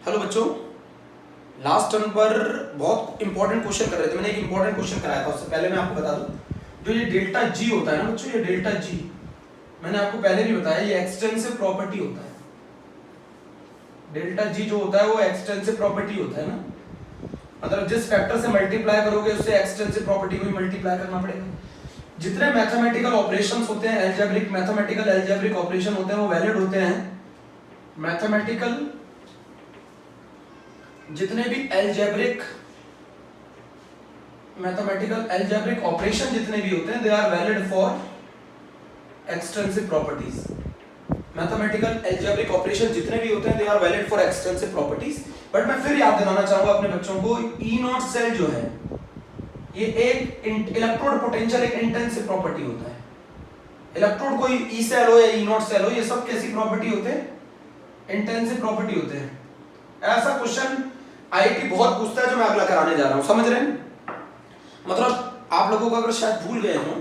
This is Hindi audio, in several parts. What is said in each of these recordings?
हेलो बच्चों, लास्ट टर्म पर बहुत इंपॉर्टेंट क्वेश्चन कर रहे थे। मैंने एक इंपॉर्टेंट क्वेश्चन कराया था। उससे पहले मैं आपको बता दूं, जो ये डेल्टा जी होता है ना बच्चों, ये डेल्टा जी मैंने आपको पहले भी बताया, ये एक्सटेंसिव प्रॉपर्टी होता है। डेल्टा जी जो होता है वो एक्सटेंसिव प्रॉपर्टी होता है ना, मतलब जिस फैक्टर से मल्टीप्लाई करोगे उससे एक्सटेंसिव प्रॉपर्टी को भी मल्टीप्लाई करना पड़ेगा। जितने मैथमेटिकल ऑपरेशंस होते हैं, एल्जेब्रिक मैथमेटिकल एल्जेब्रिक ऑपरेशन होते हैं, वो वैलिड होते हैं। मैथमेटिकल जितने भी मैथमेटिकल एल्जेब्रिक ऑपरेशन जितने भी होते हैं, they are valid for extensive properties. Mathematical algebraic operation जितने भी होते हैं, they are valid for extensive properties. But मैं फिर याद दिलाना चाहूंगा अपने बच्चों को, ई नॉट सेल जो है ये एक इलेक्ट्रोड पोटेंशियल एक इंटेंसिव प्रॉपर्टी होता है। इलेक्ट्रोड कोई ई सेल हो या ई नॉट सेल हो, ये सब कैसी प्रॉपर्टी होते हैं? इंटेंसिव प्रॉपर्टी होते हैं। ऐसा क्वेश्चन आईआईटी बहुत पूछता है, जो मैं अगला कराने जा रहा हूं। समझ रहे हैं? मतलब आप लोगों को अगर शायद भूल गए हो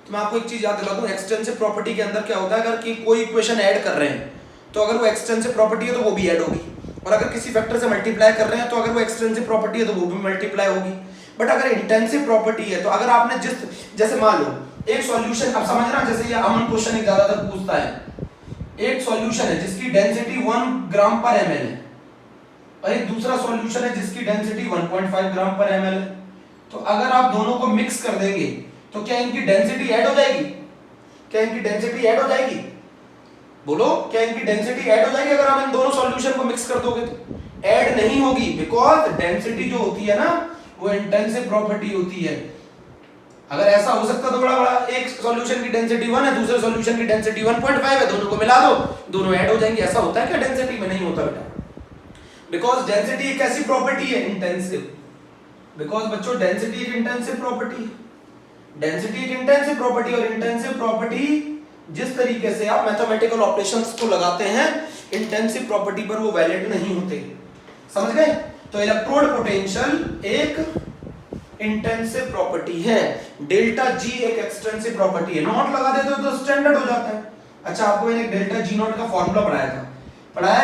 तो मैं आपको एक चीज याद दिला दूं। एक्सटेंसिव प्रॉपर्टी के अंदर क्या होता है, अगर कि कोई इक्वेशन ऐड कर रहे हैं तो अगर वो एक्सटेंसिव प्रॉपर्टी है तो वो भी ऐड होगी, और अगर किसी फैक्टर से मल्टीप्लाई कर रहे हैं तो अगर वो एक्सटेंसिव प्रॉपर्टी है तो वो भी मल्टीप्लाई होगी। बट अगर इंटेंसिव प्रॉपर्टी है तो अगर आपने जैसे मान लो एक सॉल्यूशन, अब समझ रहे हैं, जैसे ये अमन क्वेश्चन ज्यादातर पूछता है, एक सॉल्यूशन है जिसकी डेंसिटी 1 ग्राम पर एमएल है और एक दूसरा सॉल्यूशन है जिसकी डेंसिटी 1.5 ग्राम पर एमएल है। तो अगर आप दोनों को मिक्स कर देंगे तो क्या इनकी डेंसिटी ऐड हो जाएगी? क्या इनकी डेंसिटी ऐड हो जाएगी? बोलो, क्या इनकी डेंसिटी ऐड हो जाएगी अगर आप इन दोनों सॉल्यूशन को मिक्स कर दोगे? तो ऐड नहीं होगी, बिकॉज डेंसिटी जो होती है ना वो इंटेंसिव प्रॉपर्टी होती है। अगर ऐसा हो सकता तो बड़ा एक सॉल्यूशन की डेंसिटी 1 है, दूसरे सॉल्यूशन की डेंसिटी 1.5 है, दोनों को मिला दो, दोनों ऐड हो जाएंगे। ऐसा होता है क्या डेंसिटी में? नहीं होता बेटा, बिकॉज डेंसिटी एक ऐसी प्रॉपर्टी है इंटेंसिव। बिकॉज बच्चों डेंसिटी एक इंटेंसिव प्रॉपर्टी है। डेंसिटी एक इंटेंसिव प्रॉपर्टी, और इंटेंसिव प्रॉपर्टी जिस तरीके से आप मैथमेटिकल ऑपरेशंस को लगाते हैं, इंटेंसिव प्रॉपर्टी पर वो वैलिड नहीं होते। समझ गए? तो इलेक्ट्रोड पोटेंशियल एक इंटेंसिव प्रॉपर्टी है, डेल्टा जी एक एक्सटेंसिव प्रॉपर्टी है। नॉट लगा देते हो तो स्टैंडर्ड हो जाता है। अच्छा, आपको मैंने डेल्टा जी नॉट का फॉर्मूला पढ़ाया,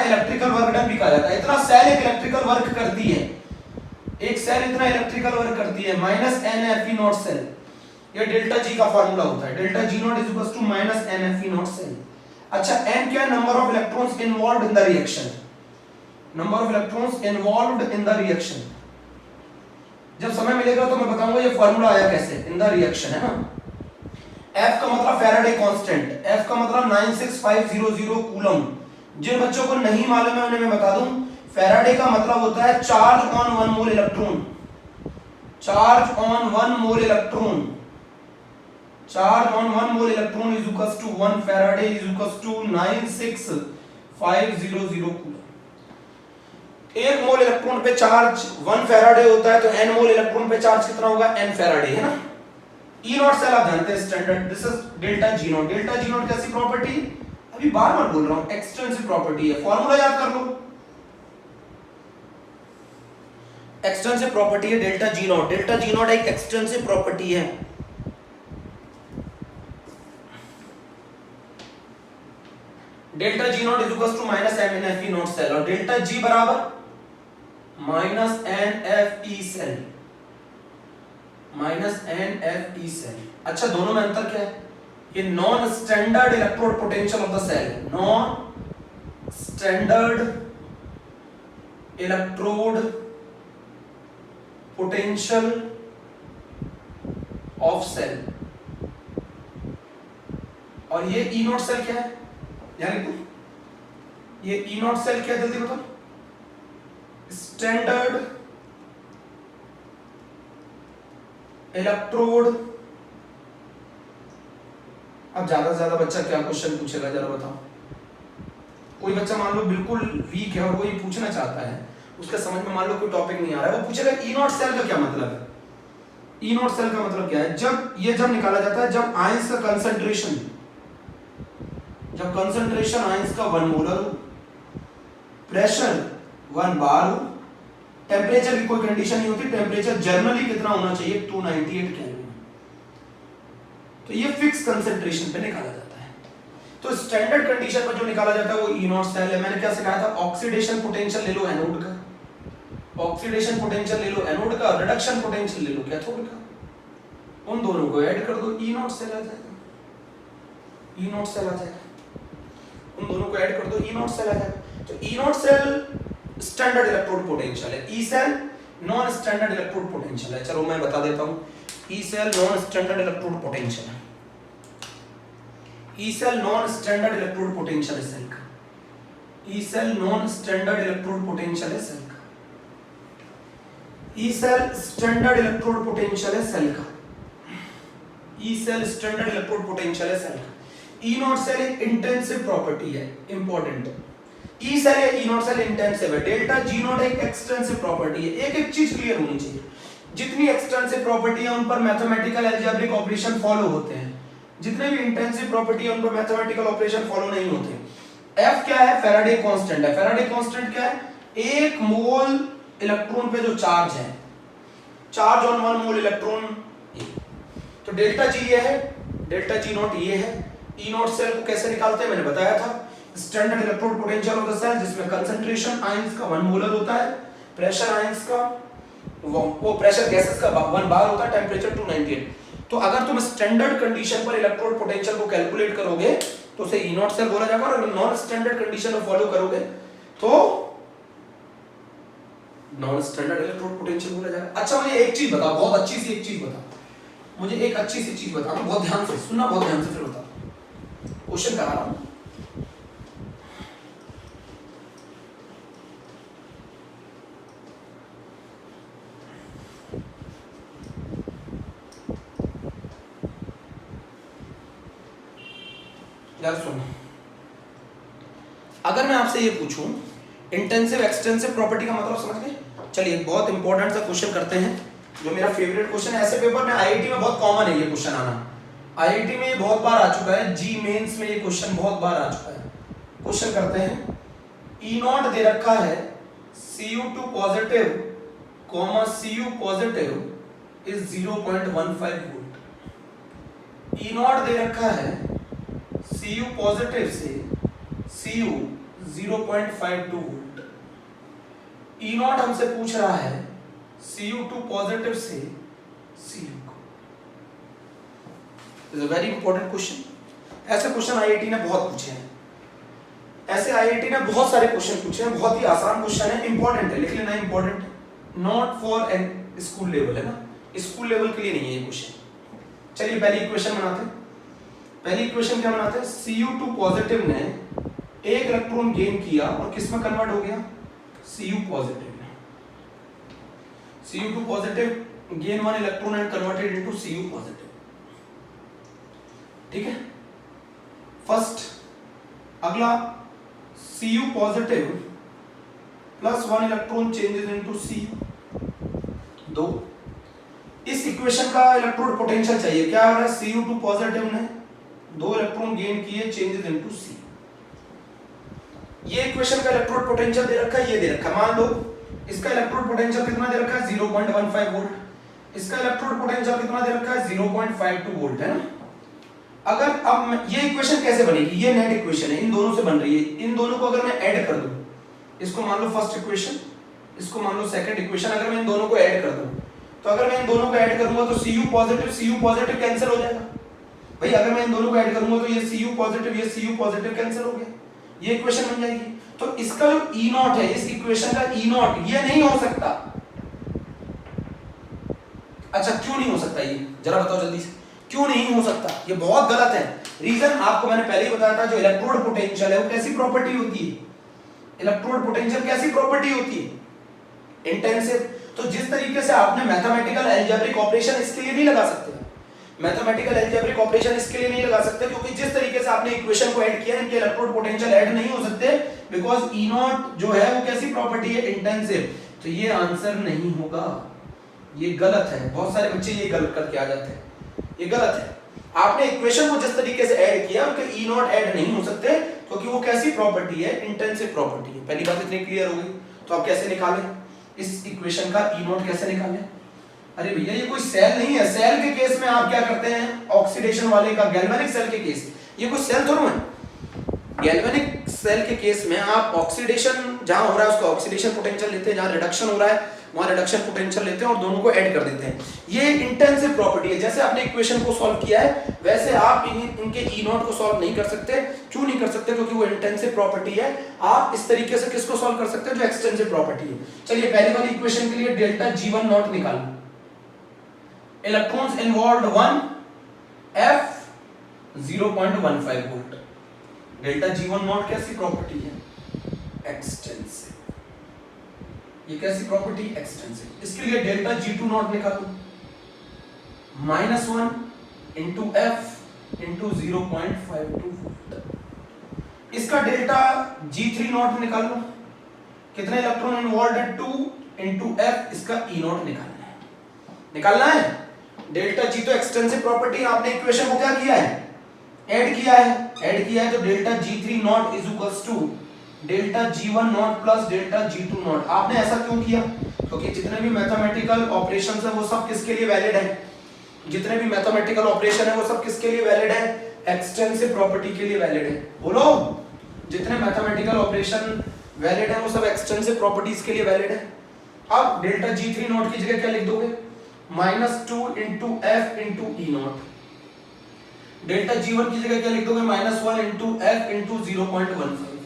इलेक्ट्रिकल वर्क डन भी कहा जाता है। इतना सेल एक इलेक्ट्रिकल वर्क करती है, एक सेल इतना इलेक्ट्रिकल वर्क करती है, minus n F E not cell. ये डेल्टा जी का फॉर्मूला होता है, delta G naught is equal to minus n F E not cell. अच्छा, एन क्या है? Number of electrons involved in the reaction. Number of electrons involved in the reaction. जब समय मिलेगा तो मैं बताऊंगा ये फॉर्मूला आया कैसे इन द रिएक्शन, है ना। F का मतलब फैराडे कांस्टेंट, F का मतलब 96500 कूलम। जिन बच्चों को नहीं मालूम है उन्हें मैं बता दूं, फैराडे का मतलब होता है charge on 1 mole electron. Charge on 1 mole electron, charge on 1 mole electron is equal to 1 Faraday is equal to 96500 coulomb. एक मोल इलेक्ट्रॉन पे चार्ज 1 फैराडे होता है, तो n मोल इलेक्ट्रॉन पे चार्ज कितना होगा? n फैराडे, है ना। ई नॉट सेल आप जानते हैं standard, this is delta G naught. Delta G not कैसी प्रॉपर्टी? अभी बार बार बोल रहा हूं, एक्सटेंसिव प्रॉपर्टी है। फॉर्मूला याद कर लो, एक्सटेंसिव प्रॉपर्टी है delta G naught. Delta G naught एक एक्सटेंसिव प्रॉपर्टी है। Delta G naught is equal to minus M n F E not cell, और डेल्टा जी बराबर minus n F E cell, minus n F E cell. अच्छा, दोनों में अंतर क्या है? ये non standard electrode potential of the cell, non standard electrode potential of cell, और ये ई नॉट सेल क्या है? यानी ये ई नॉट सेल क्या है, जल्दी बताओ। Standard electrode. अब ज्यादा से ज्यादा बच्चा क्या क्वेश्चन पूछेगा जरा बताओ। कोई बच्चा मान लो बिल्कुल वीक है और वो ये पूछना चाहता है, उसके समझ में मान लो कोई टॉपिक नहीं आ रहा है, वो पूछेगा ई नॉट सेल का क्या मतलब है? ई नॉट सेल का मतलब क्या है? जब निकाला जाता है जब आयंस का कंसंट्रेशन, जब कंसंट्रेशन आयंस का 1 मोलर हो, प्रेशर 1 बार हो, टेम्परेचर की कोई कंडीशन नहीं होती, टेम्परेचर जनरली कितना होना चाहिए? 298 केल्विन। तो ये फिक्स कंसंट्रेशन पे निकाला जाता है। तो स्टैंडर्ड कंडीशन पर जो निकाला जाता है वो ई नॉट सेल है। मैंने क्या सिखाया था, ऑक्सीडेशन पोटेंशियल ले लो एनोड का, ऑक्सीडेशन पोटेंशियल ले लो एनोड का, रिडक्शन पोटेंशियल ले लो कैथोड का, उन दोनों को ऐड कर दो, ई नॉट सेल आ जाएगा, ई नॉट सेल आ जाएगा, उन दोनों को ऐड कर दो, ई नॉट सेल आ जाएगा। तो E not cell standard electrode potential है, E cell non standard electrode potential है। चलो मैं बता देता हूं, E cell non standard electrode potential है, E cell non standard electrode potential है सेल का, E cell non standard electrode potential है सेल का, E cell standard electrode potential है सेल का, E cell standard electrode potential है सेल का। ई नॉट सेल एक इंटेंसिव प्रॉपर्टी है, इंपॉर्टेंट है, ई सेल या ई नॉट सेल इंटेंसिव है, डेल्टा जी नॉट एक एक्सटेंसिव प्रॉपर्टी है। एक एक चीज क्लियर होनी चाहिए, जितनी एक्सटेंसिव प्रॉपर्टी है उन पर मैथमेटिकल अलजेब्रिक ऑपरेशन फॉलो होते हैं, जितने भी इंटेंसिव प्रॉपर्टी है उन पर मैथमेटिकल ऑपरेशन फॉलो नहीं होते। एफ क्या है, फैराडे कांस्टेंट है, फैराडे कांस्टेंट क्या है, एक मोल इलेक्ट्रॉन पे जो चार्ज है, charge on one mole electron, तो डेल्टा जी ये है, डेल्टा जी नॉट ये है। ई नॉट सेल को कैसे निकालते हैं मैंने बताया था, standard electrode potential of the cell जिसमें कंसंट्रेशन आयंस का 1 मोलर होता है, प्रेशर आयंस का वो प्रेशर गैसेस का 1 बार होता है, टेंपरेचर 298। तो अगर तुम स्टैंडर्ड कंडीशन पर इलेक्ट्रोड पोटेंशियल को कैलकुलेट करोगे तो उसे ई नॉट सेल बोला जाएगा, और अगर नॉन स्टैंडर्ड कंडीशन को फॉलो करोगे तो नॉन स्टैंडर्ड इलेक्ट्रोड पोटेंशियल बोला जाएगा। अच्छा मुझे एक चीज बता, बहुत अच्छी सी एक चीज बता, मुझे एक अच्छी सी चीज बता, बहुत ध्यान से सुनना, बहुत ध्यान से फिर बता, क्वेश्चन करा रहा हूं। यार सुनो, अगर मैं आपसे ये पूछूं इंटेंसिव एक्सटेंसिव प्रॉपर्टी का मतलब समझ गए? चलिए बहुत इंपॉर्टेंट सा क्वेश्चन करते हैं, जो मेरा फेवरेट क्वेश्चन है, ऐसे पेपर में आईआईटी में बहुत कॉमन है ये क्वेश्चन आना, आईआईटी में ये बहुत बार आ चुका है, जी मेंस में ये क्वेश्चन बहुत बार आ चुका है। क्वेश्चन करते हैं, ई नॉट दे रखा है Cu2 positive comma Cu positive is 0.15 volt, E not दे रखा है Cu पॉजिटिव से Cu 0.52 वोल्ट, ई नॉट हमसे पूछ रहा है Cu2 पॉजिटिव से Cu को। Is a very important question. ऐसे क्वेश्चन आईआईटी ने बहुत पूछे हैं, ऐसे आईआईटी ने बहुत सारे क्वेश्चन पूछे हैं, बहुत ही आसान क्वेश्चन है, इंपॉर्टेंट है, लिख लेना इंपॉर्टेंट है, not for an school level है ना, स्कूल लेवल के लिए नहीं है ये क्वेश्चन। चलिए पहली इक्वेशन बनाते हैं, पहली इक्वेशन क्या बनाते हैं, Cu2 पॉजिटिव ने एक इलेक्ट्रॉन गेन किया और किस में कन्वर्ट हो गया, Cu पॉजिटिव में, Cu2 positive gain 1 electron and converted into Cu positive, ठीक है फर्स्ट। अगला Cu positive plus 1 electron changes into Cu, 2। इस इक्वेशन का इलेक्ट्रोड पोटेंशियल चाहिए, क्या हो रहा है, Cu2 पॉजिटिव ने 2 इलेक्ट्रॉन गेन किए, चेंजेस इनटू C। ये इक्वेशन का इलेक्ट्रोड पोटेंशियल दे रखा है, ये दे रखा है, मान लो इसका इलेक्ट्रोड पोटेंशियल कितना दे रखा है 0.15 वोल्ट, इसका इलेक्ट्रोड पोटेंशियल कितना दे रखा है 0.52 वोल्ट है ना। अगर अब ये इक्वेशन कैसे बनेगी, ये नेट इक्वेशन है, इन दोनों से बन रही है, इन दोनों को अगर मैं ऐड कर दूं, इसको मान लो फर्स्ट इक्वेशन, इसको मान लो सेकंड इक्वेशन, अगर मैं इन दोनों को ऐड कर दूं, तो अगर मैं इन दोनों को ऐड करूंगा तो Cu पॉजिटिव कैंसिल हो जाएगा भाई, अगर मैं इन दोनों को ऐड करूंगा तो ये Cu पॉजिटिव कैंसिल हो गया, ये इक्वेशन बन जाएगी। तो इसका जो E नॉट है, इस इक्वेशन का E नॉट ये नहीं हो सकता। अच्छा क्यों नहीं हो सकता, ये जरा बताओ जल्दी से, क्यों नहीं हो सकता, ये बहुत गलत है। रीजन आपको मैंने पहले ही बताया था, जो इलेक्ट्रोड पोटेंशियल है वो कैसी प्रॉपर्टी होती है, इलेक्ट्रोड पोटेंशियल कैसी प्रॉपर्टी होती है, इंटेंसिव। तो जिस तरीके से आपने मैथमेटिकल अलजेब्रिक ऑपरेशन इसके लिए नहीं लगा सकते, मैथमेटिकल अलजेब्रिक ऑपरेशन इसके लिए नहीं लगा सकते, क्योंकि जिस तरीके से आपने इक्वेशन को ऐड किया, इनके इलेक्ट्रोड पोटेंशियल ऐड नहीं हो सकते, बिकॉज ई नॉट जो है वो कैसी प्रॉपर्टी है, इंटेंसिव। तो ये आंसर नहीं होगा, ये गलत है। बहुत सारे बच्चे ये गलत करके आ जाते हैं, ये गलत है। आपने इक्वेशन को जिस तरीके से ऐड किया, उनके ई नॉट ऐड नहीं हो सकते, क्योंकि वो कैसी प्रॉपर्टी है, इंटेंसिव प्रॉपर्टी है। पहली बात इतनी क्लियर हो गई। तो आप कैसे निकालें इस इक्वेशन का ई नॉट, कैसे निकालें? अरे भैया ये कोई सेल नहीं है, सेल के केस में आप क्या करते हैं, ऑक्सीडेशन वाले का, गैल्वेनिक सेल के केस, ये कोई सेल थोड़ा है, गैल्वेनिक सेल के केस में आप ऑक्सीडेशन जहां हो रहा है उसका ऑक्सीडेशन पोटेंशियल लेते हैं, जहां रिडक्शन हो रहा है वहां रिडक्शन पोटेंशियल लेते हैं और दोनों को ऐड कर देते हैं। ये इंटेंसिव प्रॉपर्टी है। जैसे आपने इक्वेशन को सॉल्व किया है वैसे आप इनके ई नॉट को सॉल्व नहीं कर सकते। क्यों नहीं कर सकते? क्योंकि वो इंटेंसिव प्रॉपर्टी है। आप इस तरीके से किसको सॉल्व कर सकते हो? जो एक्सटेंसिव प्रॉपर्टी है। चलिए पहले वाली इक्वेशन के लिए डेल्टा G1 नॉट निकालो। Electrons involved 1 F 0.15 volt. Delta G1 not कैसी प्रॉपर्टी है? एक्सटेंसिव। ये कैसी प्रॉपर्टी? एक्सटेंसिव। इसके लिए डेल्टा G2 नॉट निकालो। -1 इंटू F इंटू 0.52 वोल्ट। इसका डेल्टा G3 नॉट निकालो। कितने इलेक्ट्रॉन इन्वॉल्व है? 2 इंटू F। इसका E नॉट निकालना है। डेल्टा G तो एक्सटेंसिव प्रॉपर्टी, आपने इक्वेशन को क्या किया है? ऐड किया है तो delta G3 naught is equals to delta G1 naught plus delta G2 naught. आपने ऐसा क्यों किया? क्योंकि जितने भी मैथमेटिकल ऑपरेशंस है वो सब किसके लिए वैलिड है? जितने भी मैथमेटिकल ऑपरेशन है वो सब किसके लिए वैलिड है? एक्सटेंसिव प्रॉपर्टी के लिए वैलिड है। बोलो, जितने मैथमेटिकल ऑपरेशन वैलिड है वो सब एक्सटेंसिव प्रॉपर्टीज के लिए वैलिड है। अब डेल्टा G3 नॉट की जगह क्या लिख दोगे? -2 into F into E naught. Delta G1 की जगह क्या लिख दोगे? -1 into F into 0.15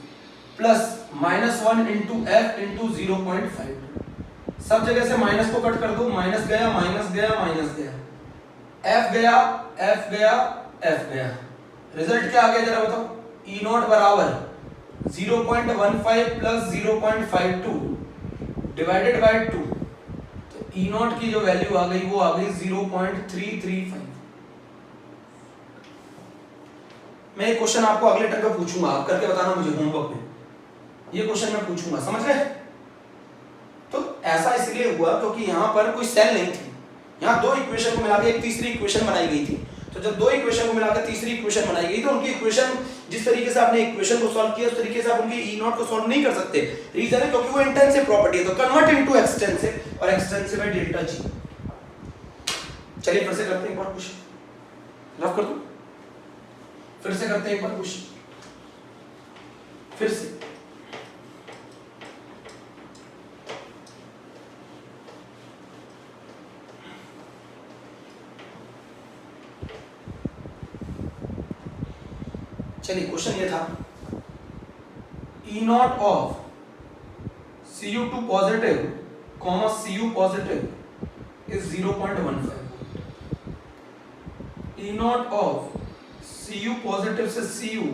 plus -1 into F into 0.5। सब जगह से माइनस को कट कर दो। माइनस गया, माइनस गया, माइनस गया, F गया, F गया, F गया। रिजल्ट क्या आ गया जरा बताओ? E नॉट बराबर 0.15 प्लस 0.52 डिवाइडेड बाय 2। तो E नॉट की जो वैल्यू आ गई वो आ गई 0.335। मैं एक क्वेश्चन आपको अगले टर्म में पूछूंगा, आप करके बताना मुझे होमवर्क में। ये क्वेश्चन मैं पूछूंगा, समझ गए? तो ऐसा इसलिए हुआ क्योंकि यहाँ पर कोई सेल नहीं थी। यहाँ दो इक्वेशन को मिला के एक तीसरी इक्वेशन बनाई गई थी। तो जब दो इक्वेशन को मिला के तीसरी इक्वेशन बनाई गई तो उनकी इक्वेशन जिस तरीके से आपने इक्वेशन को सॉल्व किया उस तरीके से आप उनकी ई नॉट को सॉल्व नहीं कर सकते। रीजन है क्योंकि वो इंटेंसिव प्रॉपर्टी है। तो कन्वर्ट इनटू एक्सटेंसिव, और एक्सटेंसिव है डेल्टा जी। चलिए फिर से करते हैं एक बार क्वेश्चन, रफ कर दो। फिर से करते हैं एक बार क्वेश्चन, फिर से। चलिए क्वेश्चन ये था, E naught of Cu2 positive comma Cu positive is 0.15। E naught of Cu positive से Cu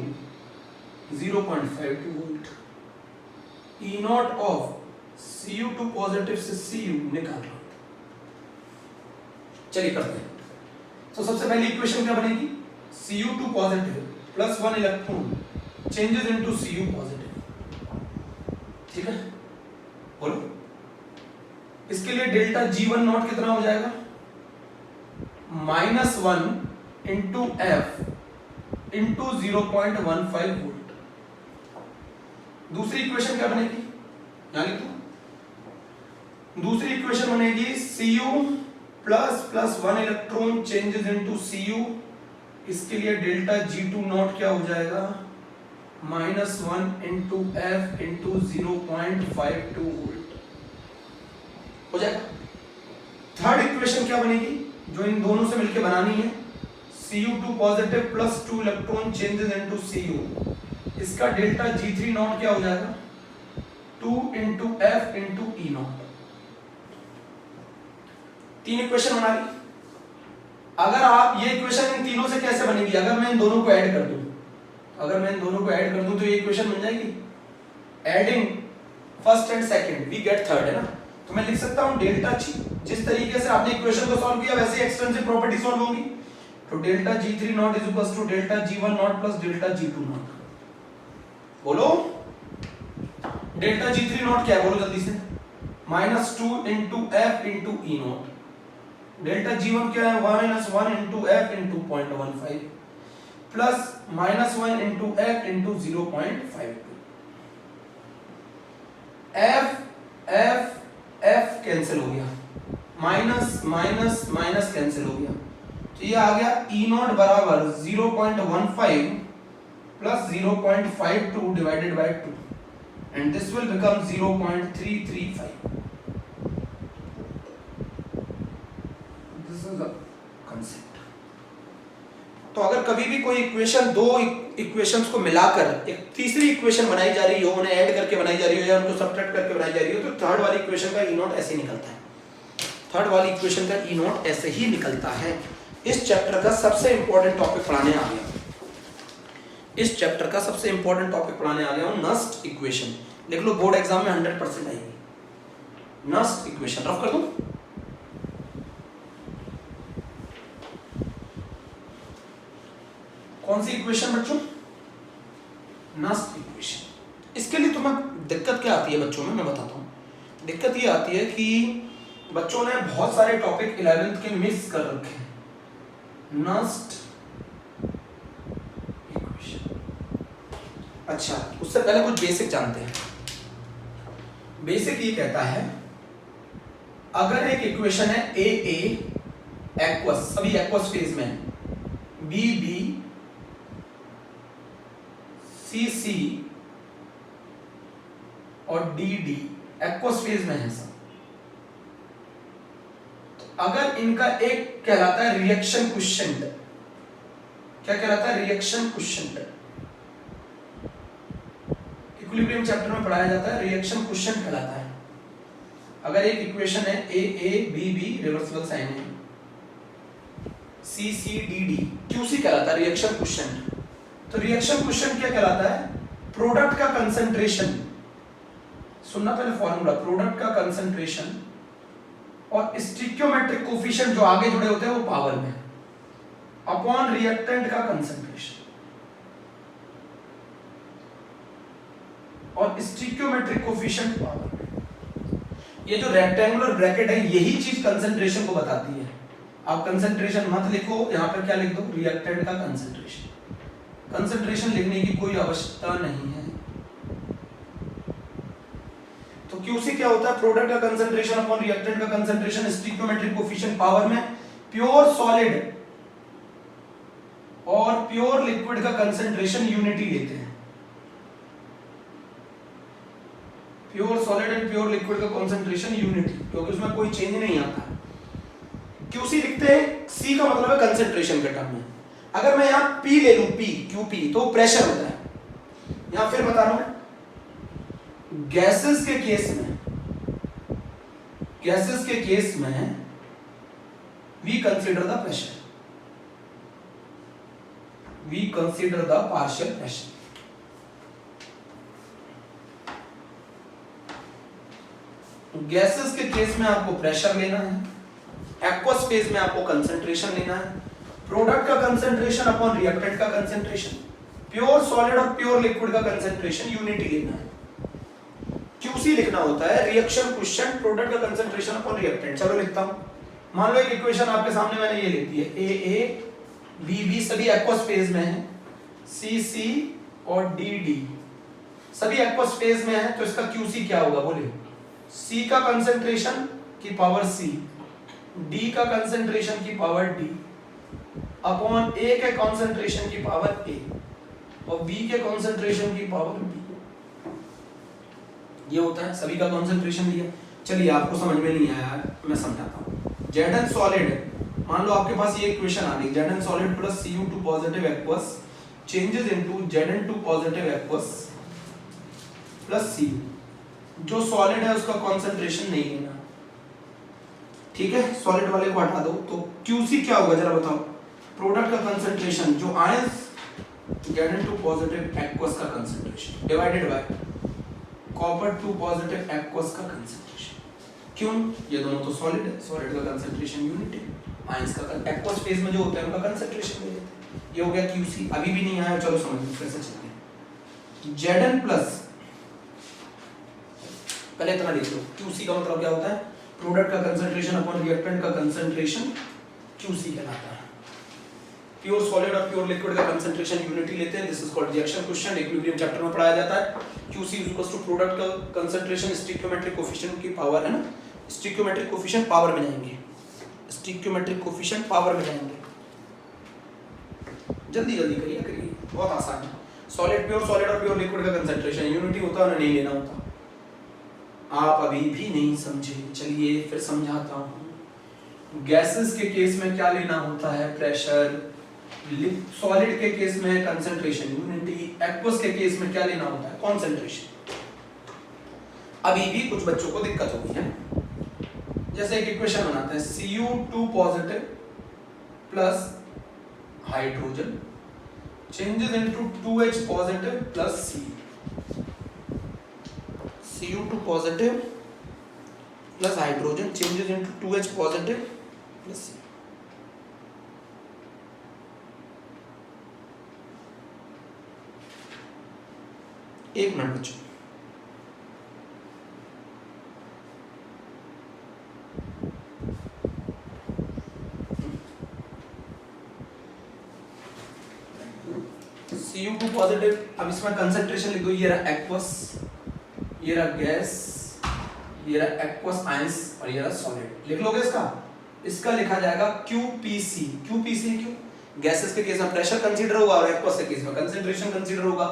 0.52 volt. E naught of Cu2 positive से Cu निकाल रहा हूं। चलिए करते हैं। तो सबसे पहली इक्वेशन क्या बनेगी? Cu2 positive plus 1 electron changes into Cu positive. ठीक है, बोलो। इसके लिए डेल्टा G1 नॉट कितना हो जाएगा? -1 इंटू F इंटू 0.15 वोल्ट। दूसरी इक्वेशन क्या बनेगी? यहां लिख दो। दूसरी इक्वेशन बनेगी Cu plus 1 electron changes into Cu। इसके लिए डेल्टा G2 नॉट क्या हो जाएगा? -1 इंटू F इंटू 0.52 वोल्ट हो जाएगा। थर्ड इक्वेशन क्या बनेगी जो इन दोनों से मिलकर बनानी है? Cu2 positive plus 2 electron changes into Cu। इसका डेल्टा G3 नॉट क्या हो जाएगा? 2 into F into E not. तीन इक्वेशन बना ली। अगर आप ये इक्वेशन इन तीनों से कैसे बनेगी? अगर मैं इन दोनों को ऐड कर दूं, तो ये इक्वेशन बन जाएगी। Adding first and second we get third, है ना? तो मैं लिख सकता हूं डेल्टा जी, जिस तरीके से आपने इक्वेशन को सॉल्व किया वैसे ही एक्सटेंसिव प्रॉपर्टी सॉल्व होगी। तो delta G3 naught is equals to delta G1 naught plus delta G2 naught. बोलो डेल्टा G3 नॉट क्या है? बोलो जल्दी से। -2 into F into E naught. Delta G1 क्या है? -1 into F into 0.15 plus -1 into F into 0.52। F cancel हो गया, माइनस कैंसिल हो गया। तो ये आ गया E नॉट बराबर 0.15 plus 0.52 divided by 2 and this will become 0.335. This is the concept. तो अगर कभी भी कोई इक्वेशन दो इक्वेशंस को मिलाकर एक तीसरी इक्वेशन बनाई जा रही हो, उन्हें ऐड करके बनाई जा रही हो या उनको सब्ट्रैक्ट करके बनाई जा रही हो, तो थर्ड वाली इक्वेशन का ई नॉट ऐसे निकलता है। थर्ड वाली इक्वेशन का ई नॉट ऐसे ही निकलता है। इस चैप्टर का सबसे इंपॉर्टेंट टॉपिक पढ़ाने आ गया। इस चैप्टर का सबसे इंपॉर्टेंट टॉपिक पढ़ाने आ गया हूं, नस्ट इक्वेशन। लिख लो, बोर्ड एग्जाम में 100% आएगी। नस्ट इक्वेशन रफ कर दूं? कौन सी इक्वेशन बच्चों? Nernst equation. इसके लिए तुम्हें दिक्कत क्या आती है बच्चों में, मैं बताता हूं। दिक्कत ये आती है कि बच्चों ने बहुत सारे टॉपिक 11th के मिस कर रखे हैं। Nernst equation. अच्छा, उससे पहले कुछ बेसिक जानते हैं। बेसिक ये कहता है, अगर एक इक्वेशन है ए एक्वस, सभी एक्वस फेज में है, बी सी और डी एक्वस फेज में है सब, तो अगर इनका एक कहलाता है रिएक्शन क्वोशिएंट। क्या कहलाता है? Reaction quotient. इक्विलिब्रियम चैप्टर में पढ़ाया जाता है, रिएक्शन क्वोशिएंट कहलाता है। अगर एक इक्वेशन है ए बी रिवर्सिबल साइन है, सी डी क्यूसी कहलाता है रिएक्शन क्वोशिएंट। तो रिएक्शन क्वोशिएंट क्या कहलाता है? प्रोडक्ट का कंसंट्रेशन। सुनना पहले फॉर्मूला, प्रोडक्ट का कंसंट्रेशन और स्टिक्योमेट्रिक कोफिशिएंट जो आगे जुड़े होते हैं वो पावर में, अपॉन रिएक्टेंट का कंसंट्रेशन। और स्टिक्योमेट्रिक कोफिशिएंट पावर में। ये जो रेक्टेंगुलर ब्रैकेट है यही चीज कंसंट्रेशन को बताती है। आप कंसंट्रेशन मत लिखो, यहां पर क्या लिख दो? रिएक्टेंट का कंसंट्रेशन। कंसंट्रेशन लिखने की कोई आवश्यकता नहीं है। तो क्यूसी क्या होता है? प्रोडक्ट का कंसंट्रेशन अपॉन रिएक्टेंट का कंसंट्रेशन, स्टिक्योमेट्रिक कोफिशिएंट पावर में। प्योर सॉलिड और प्योर लिक्विड का कंसंट्रेशन यूनिटी लेते हैं। Pure solid and pure liquid का कंसंट्रेशन यूनिटी, क्योंकि उसमें कोई चेंज नहीं आता। क्यूसी लिखते हैं, सी का मतलब है कंसंट्रेशन के टर्म में। अगर मैं यहां पी ले लूं, क्यूपी, तो प्रेशर होता है। यहां फिर बता रहा हूं, गैसेस के केस में we consider the pressure, we consider the partial pressure. Gases के केस में आपको प्रेशर लेना है, एक्वस फेज में आपको कंसंट्रेशन लेना है, प्रोडक्ट का कंसंट्रेशन अपॉन रिएक्टेंट का कंसंट्रेशन, प्योर सॉलिड और प्योर लिक्विड का कंसंट्रेशन यूनिटी लेना है। क्यूसी लिखना होता है रिएक्शन क्वोशिएंट, प्रोडक्ट का कंसंट्रेशन अपॉन रिएक्टेंट। चलो लिखता हूं। मान लो एक इक्वेशन आपके सामने मैंने ये लिख दी है, ए बी सभी एक्वस फेज में है, सी और डी सभी एक्वस फेज में है, तो इसका क्यूसी क्या होगा बोले? सी का कंसंट्रेशन की पावर सी, डी का कंसंट्रेशन की पावर डी, अपॉन ए के कंसंट्रेशन की पावर ए और बी के कंसंट्रेशन की पावर बी। ये होता है, सभी का कंसंट्रेशन दिया। चलिए, आपको समझ में नहीं आया, मैं समझाता हूं। जेड सॉलिड, मान लो आपके पास ये इक्वेशन आ गई, Z solid plus Cu2 positive aqueous changes into Zn2 positive aqueous plus Cu। जो सॉलिड है उसका कंसंट्रेशन नहीं लेना, ठीक है? सॉलिड वाले को हटा दो। तो Qc क्या होगा जरा बताओ? प्रोडक्ट का कंसंट्रेशन, जो आयंस Zn2 पॉजिटिव एक्वस का concentration divided by copper 2 positive aqueous का कंसंट्रेशन। क्यों? ये दोनों तो सॉलिड है, सॉलिड का कंसंट्रेशन यूनिट है, आयंस का एक्वस फेज में जो होता है उनका कंसंट्रेशन ले लेते हैं। ये हो गया Qc। अभी भी नहीं आया, चलो समझ फिर से चलते हैं। Zn प्लस, पहले इतना लिख लो, Qc का मतलब क्या होता है? प्रोडक्ट का कंसंट्रेशन अपॉन रिएक्टेंट का कंसंट्रेशन, Qc कहलाता है। प्योर सॉलिड और प्योर लिक्विड का कंसंट्रेशन यूनिटी लेते हैं, this is called reaction quotient. Equilibrium chapter में पढ़ाया जाता है। Qc इक्वल्स टू प्रोडक्ट का कंसंट्रेशन स्टिक्योमेट्रिक कोफिशिएंट की पावर, है ना? स्टिक्योमेट्रिक कोफिशिएंट पावर में जाएंगे, स्टिक्योमेट्रिक कोफिशिएंट पावर में जाएंगे। जल्दी करिए, बहुत आसान है। सॉलिड और प्योर लिक्विड का कंसंट्रेशन यूनिटी होता है ना, नहीं लेना होता। आप अभी भी नहीं समझे, चलिए फिर समझाता हूँ। गैसेस के केस में क्या लेना होता है? प्रेशर। सॉलिड के केस में कंसंट्रेशन यूनिटी। एक्वस के केस में क्या लेना होता है? कंसंट्रेशन। अभी भी कुछ बच्चों को दिक्कत होगी है। जैसे एक इक्वेशन बनाते हैं, Cu2 positive plus hydrogen changes into 2H positive plus C. Cu2 positive plus hydrogen changes into 2H positive plus C. एक मिनट बच्चों, Cu2 पॉजिटिव, अब इसमें कंसंट्रेशन लिख दो। ये रहा एक्वस, ये रहा गैस, ये रहा एक्वस आयंस और ये रहा सॉलिड। लिख लोगे इसका? इसका लिखा जाएगा QPC। QPC क्यों? गैसेस के केस में प्रेशर कंसीडर होगा और एक्वस के केस में कंसंट्रेशन कंसीडर होगा।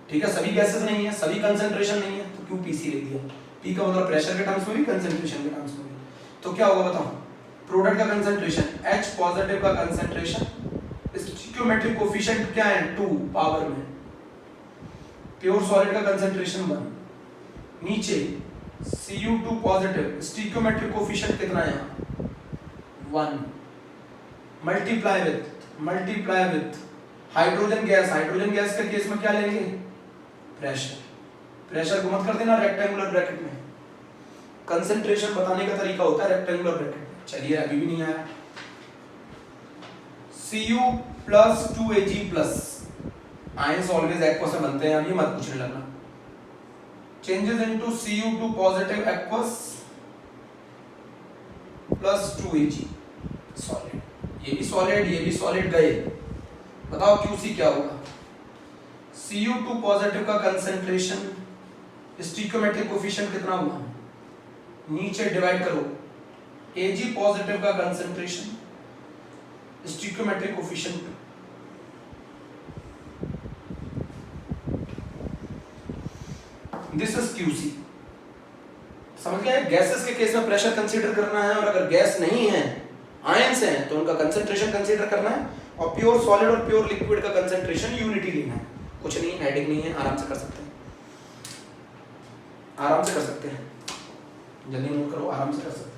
ठीक है, सभी गैसेस नहीं है, सभी कंसंट्रेशन नहीं है, तो QPC लिख दिया। P का मतलब प्रेशर के टर्म्स में भी, कंसंट्रेशन के टर्म्स में भी। तो क्या होगा बताओ? प्रोडक्ट का कंसंट्रेशन H पॉजिटिव का कंसंट्रेशन, स्टोइकियोमेट्रिक कोफिशिएंट क्या है? 2 पावर में। प्योर सॉलिड का कंसंट्रेशन 1। नीचे Cu2 पॉजिटिव, स्टोइकियोमेट्रिक कोफिशिएंट कितना है यहाँ? 1। मल्टीप्लाई विथ हाइड्रोजन गैस के केस में क्या लेंगे? प्रेशर को मत कर देना रेक्टेंगुलर ब्रैकेट में। कंसंट्रेशन बताने का तरीका होता है रेक्टेंगुलर ब्रैकेट में। चलिए अभी भी नहीं आया। Cu plus 2Ag plus, ions always aqueous में बनते हैं, ये मत पूछने लगना। Changes into Cu2 positive aqueous plus 2Ag solid. ये भी सॉलिड गए। बताओ QC क्या होगा? Cu2 पॉजिटिव का कंसंट्रेशन, स्टोइकियोमेट्रिक कोफिशिएंट कितना हुआ? नीचे डिवाइड करो। Ag पॉजिटिव का concentration, stoichiometric coefficient. This is QC। समझ गए? गैसेस के केस में प्रेशर कंसीडर करना है, और अगर गैस नहीं है, आयंस हैं, तो उनका कंसंट्रेशन कंसीडर करना है, और प्योर सॉलिड और प्योर लिक्विड का कंसंट्रेशन यूनिटी लेना है। कुछ नहीं, हेडिंग नहीं है, आराम से कर सकते हैं, आराम से कर सकते हैं। जल्दी नोट करो, आराम से कर सकते हैं,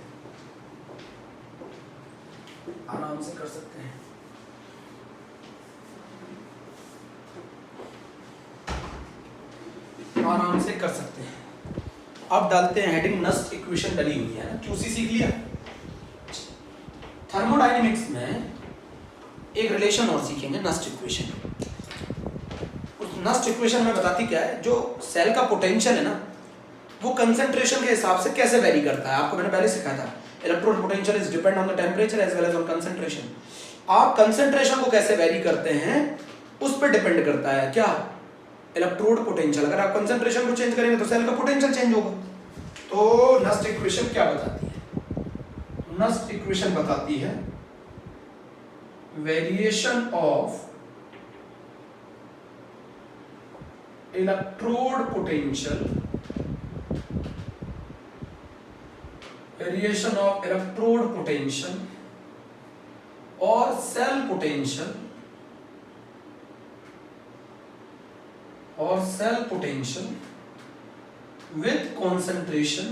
आराम से कर सकते हैं। आराम से कर सकते हैं। अब डालते हैं हेडिंग, नस्ट इक्वेशन डली हुई है ना। QC सीख लिया। थर्मोडायनेमिक्स में एक रिलेशन और सीखेंगे, नस्ट इक्वेशन। उस नस्ट इक्वेशन में बताती क्या है? जो सेल का पोटेंशियल है ना, वो कंसंट्रेशन के हिसाब से कैसे वेरी करता है। आपको मैंने पहले सिखाया था, electrode potential is depend on the temperature as well as on concentration. आप कंसंट्रेशन को कैसे वेरी करते हैं उस पर डिपेंड करता है क्या? Electrode potential. अगर आप कंसंट्रेशन को चेंज करेंगे तो सेल का पोटेंशियल चेंज होगा। तो नस्ट इक्वेशन क्या बताती है? नस्ट इक्वेशन बताती है variation of electrode potential, variation of electrode potential और सेल पोटेंशियल, with concentration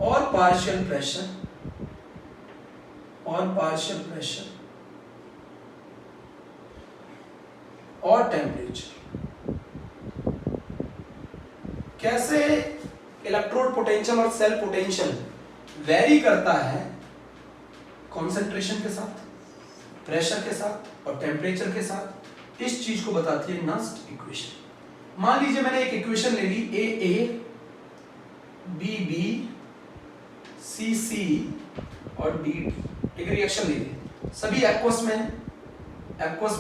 और partial pressure और टेम्परेचर। कैसे इलेक्ट्रोड पोटेंशियल और सेल पोटेंशियल वेरी करता है कॉन्सेंट्रेशन के साथ, प्रेशर के साथ और टेम्परेचर के साथ, इस चीज को बताती है नस्ट इक्वेशन। मान लीजिए मैंने एक इक्वेशन ले ली, AA BB CC और DD, एक रिएक्शन ले ली, सभी एक्वस में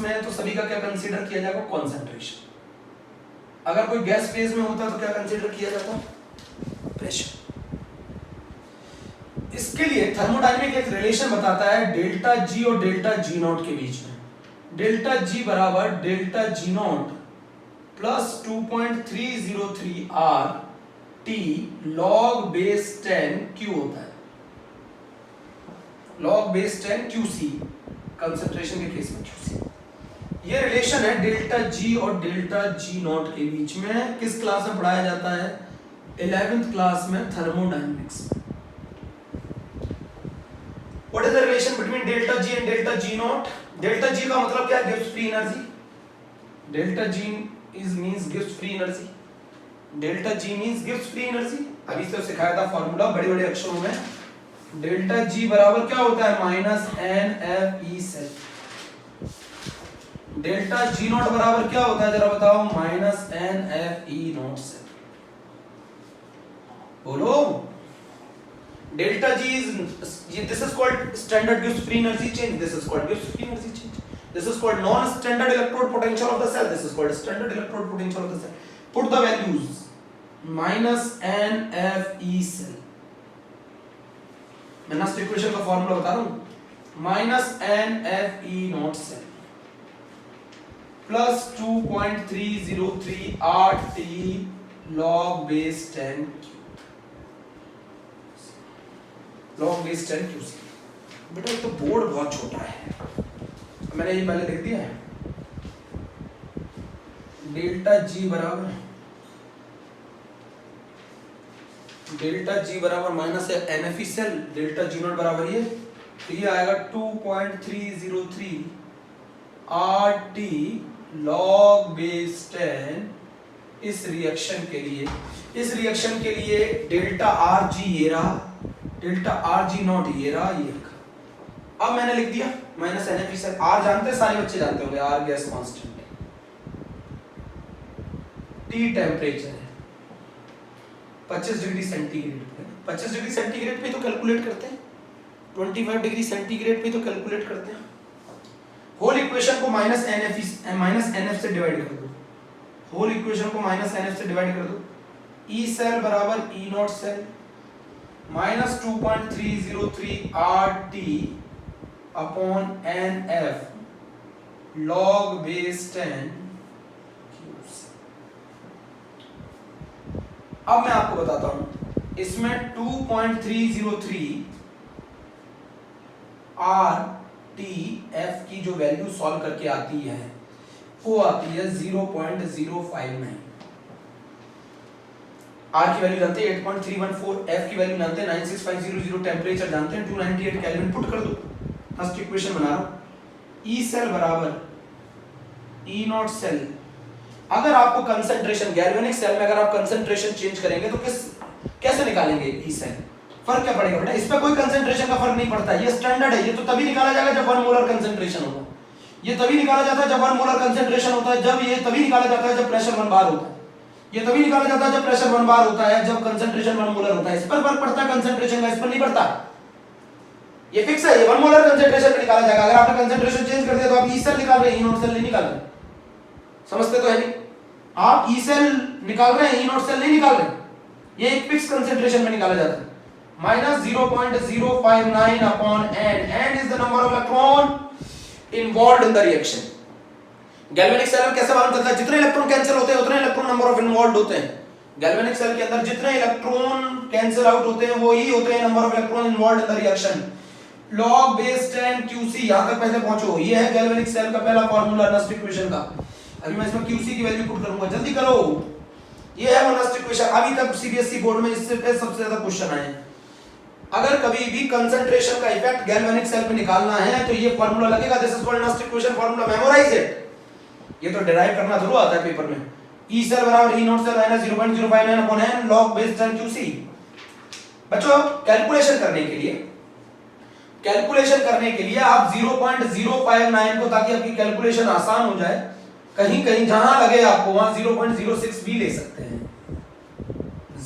है, तो सभी का क्या कंसीडर किया जाएगा? कॉन्सेंट्रेशन। अगर कोई गैस फेज में होता तो क्या कंसीडर किया जाता? प्रेशर। इसके लिए थर्मोडायनेमिक एक रिलेशन बताता है डेल्टा जी और डेल्टा जी नॉट के बीच में। डेल्टा जी बराबर delta G not plus 2.303 R T log base 10 Q होता है, लॉग बेस 10 क्यूसी, कंसंट्रेशन के केस में क्यूसी। ये रिलेशन है डेल्टा जी और डेल्टा जी नॉट के बीच में। किस क्लास में पढ़ाया जाता है? 11th क्लास में thermodynamics. What is the relation between delta G and delta G naught? Delta G का मतलब क्या? Gives free energy. Delta G is means gives free energy. Delta G means gives free energy. अभी तो सिखाया था फॉर्मूला बड़े बड़े अक्षरों में। डेल्टा जी बराबर क्या होता है? Minus n F E cell. Delta G naught बराबर क्या होता है जरा बताओ? Minus n F E not cell. बोलो। Delta G is, this is called standard gives free energy change, this is called gives free energy change, this is called non standard electrode potential of the cell, this is called standard electrode potential of the cell. Put the values minus n F E cell. मैं ना इक्वेशन का फॉर्मूला बता रहा हूं। Minus n F E not cell plus 2.303 R T log base 10 log base 10 QC. बेटा तो बोर्ड बहुत छोटा है, मैंने ये पहले लिख दिया है। डेल्टा जी बराबर minus n F E cell, delta G naught बराबर ये, तो ये आएगा 2.303 आर टी लॉग बेस 10। इस रिएक्शन के लिए डेल्टा आर जी ये रहा, डेल्टा आर जी नॉट ये रहा, ये रखा। अब मैंने लिख दिया minus n F E cell. R जानते हैं, सारे बच्चे जानते होंगे, आर गैस कांस्टेंट है, टी टेम्परेचर है 25 डिग्री सेंटीग्रेड पे। 25 डिग्री सेंटीग्रेड पे तो कैलकुलेट करते हैं, 25 डिग्री सेंटीग्रेड पे तो कैलकुलेट करते हैं। होल इक्वेशन को माइनस एन एफ से डिवाइड कर दो, होल इक्वेशन को माइनस एन एफ से डिवाइड कर दो। ई सेल बराबर E not cell minus 2.303 R T upon n F log base 10। अब मैं आपको बताता हूं, इसमें 2.303 आर टी एफ की जो वैल्यू सॉल्व करके आती है वो आती है 0.059। आर की वैल्यू जानते हैं 8.314, एफ की वैल्यू जानते हैं 96500, टेम्परेचर जानते हैं 298 केल्विन। पुट कर दो, फर्स्ट इक्वेशन बना रहा हूं। ई सेल बराबर ई नॉट सेल। अगर आपको कंसंट्रेशन, गैल्वेनिक सेल में अगर आप कंसंट्रेशन चेंज करेंगे तो कैसे निकालेंगे ई सेल? फर्क क्या पड़ेगा बेटा? इस पे कोई कंसंट्रेशन का फर्क नहीं पड़ता, ये स्टैंडर्ड है। ये तो तभी निकाला जाएगा जब 1 मोलर कंसंट्रेशन होगा, ये तभी निकाला जाता है जब 1 मोलर कंसंट्रेशन होता है, जब ये तभी निकाला जाता है जब प्रेशर 1 बार होता है, ये तभी निकाला जाता है जब प्रेशर 1 बार होता है, जब कंसंट्रेशन 1 मोलर होता है। इस पर फर्क पड़ता है कंसंट्रेशन का, इस पर नहीं पड़ता। ये फिक्स है, ये 1 मोलर कंसंट्रेशन पे निकाला जाएगा। अगर आपने कंसंट्रेशन चेंज कर दिया तो आप ई सेल निकाल रहे हैं, ई नॉट सेल नहीं निकाल रहे। समझते तो है नहीं? आप ई सेल निकाल रहे हैं, ई नॉट सेल नहीं निकाल रहे। ये एक फिक्स कंसंट्रेशन में निकाला जाता है। Minus 0.059 upon n, n is the number of electron involved in the reaction. Galvanic cell में कैसे मालूम चलता है? जितने इलेक्ट्रॉन कैंसिल होते हैं उतने इलेक्ट्रॉन नंबर ऑफ इन्वॉल्व्ड होते हैं। गैल्वेनिक सेल के अंदर जितने इलेक्ट्रॉन कैंसिल आउट होते हैं वो ही होते हैं number of electron involved in the reaction. log base 10 QC, यहां तक पहले पहुंचो। ये है गैल्वेनिक सेल का पहला फार्मूला नस्ट इक्वेशन का। अभी मैं इसमें QC की वैल्यू पुट करूंगा, जल्दी करो। ये है वो नस्ट इक्वेशन। अभी तक सीबीएसई बोर्ड में इससे सबसे ज्यादा क्वेश्चन आए हैं। अगर कभी भी कंसंट्रेशन का इफेक्ट गैल्वेनिक सेल पे निकालना है तो ये फार्मूला लगेगा। This is called Nernst equation formula, memorise it. ये तो डिराइव करना जरूर आता है पेपर में। E सेल बराबर E naught cell minus 0.059 upon n log base 10 QC। बच्चों कैलकुलेशन करने के लिए आप 0.059 को, ताकि आपकी कैलकुलेशन आसान हो जाए, कहीं कहीं जहां लगे आपको वहां 0.06 भी ले सकते हैं,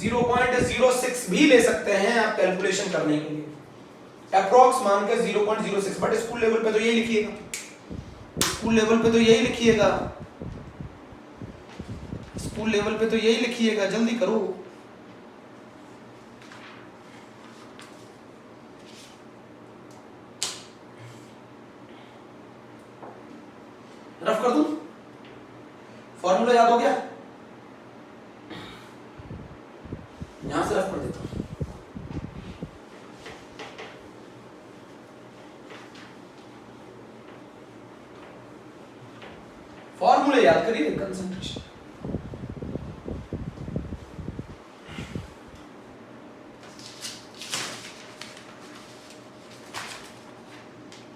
0.06 भी ले सकते हैं आप कैलकुलेशन करने के लिए। अप्रॉक्स मान के 0.06, बट स्कूल लेवल पे तो यही लिखिएगा, स्कूल लेवल पे तो यही लिखिएगा, स्कूल लेवल पे तो यही लिखिएगा। जल्दी करो। यहां से रफ कर देता हूं। फॉर्मूले याद करिए कंसंट्रेशन।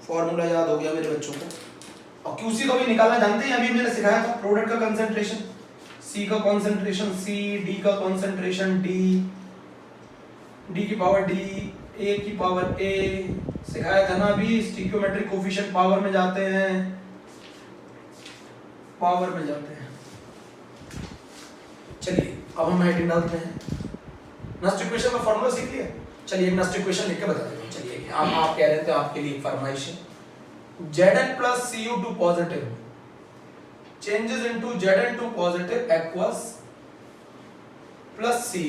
फॉर्मूला याद हो गया मेरे बच्चों को। और क्यूसी को भी निकालना जानते हैं, अभी मैंने सिखाया था प्रोडक्ट का कंसंट्रेशन, सी का कंसंट्रेशन सी, डी का कंसंट्रेशन डी, डी की पावर डी, ए की पावर ए, सिखाया था ना अभी। स्टिक्योमेट्रिक कोफिशिएंट पावर में जाते हैं, पावर में जाते हैं। चलिए अब हम हेडिंग डालते हैं। नस्ट इक्वेशन का फॉर्मूला सीख लिया। चलिए एक नस्ट इक्वेशन लिख के बता देता हूं। चलिए आप कह रहे थे आपके लिए फरमाइश है, Zn plus Cu2 positive changes into Zn2 positive aqueous plus Cu।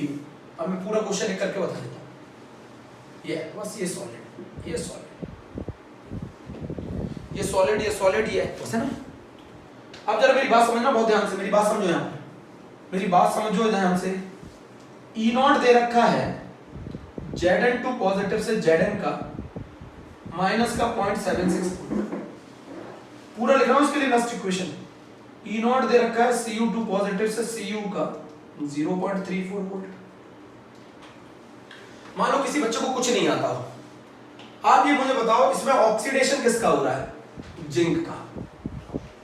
अब मैं पूरा क्वेश्चन लिख करके बता देता हूं। ये बस ये सॉलिड, ये सॉलिड, ये सॉलिड, ये सॉलिड, ये एक्वस है ना। अब जरा मेरी बात समझना बहुत ध्यान से, मेरी बात समझो, यहाँ पे मेरी बात समझो ध्यान से। E नॉट दे रखा है Zn2 पॉजिटिव से Zn का माइनस का 0.76 पूरा लिख रहा हूं इसके लिए नस्ट इक्वेशन। E नॉट दे रखा है Cu2 पॉजिटिव से Cu का 0.34 वोल्ट। मान लो किसी बच्चे को कुछ नहीं आता हो, आप ये मुझे बताओ इसमें ऑक्सीडेशन किसका हो रहा है? जिंक का।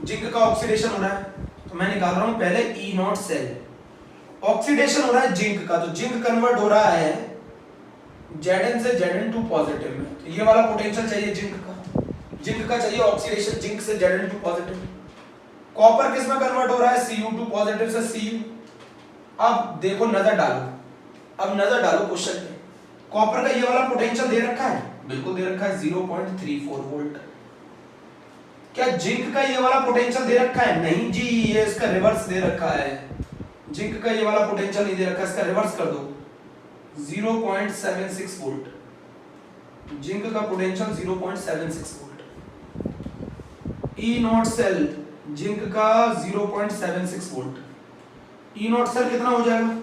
जिंक का ऑक्सीडेशन हो रहा है, तो मैं निकाल रहा हूं पहले E नॉट सेल। ऑक्सीडेशन हो रहा है जिंक का, तो जिंक कन्वर्ट हो रहा है Zn से Zn2 पॉजिटिव में, तो ये वाला पोटेंशियल चाहिए जिंक का। जिंक का चाहिए ऑक्सीडेशन, जिंक से Zn2 पॉजिटिव। कॉपर किस में कन्वर्ट हो रहा है? Cu2 पॉजिटिव से Cu। अब देखो नजर डालो, अब नजर डालो क्वेश्चन पे। कॉपर का ये वाला पोटेंशियल दे रखा है, बिल्कुल दे रखा है 0.34 वोल्ट। क्या जिंक का ये वाला पोटेंशियल दे रखा है? नहीं जी, ये इसका रिवर्स दे रखा है। जिंक का ये वाला पोटेंशियल नहीं दे रखा, इसका रिवर्स कर दो 0.76 वोल्ट। जिंक का potential 0.76 volt. E not cell zinc का 0.76 वोल्ट। ई नॉट सेल कितना हो जाएगा?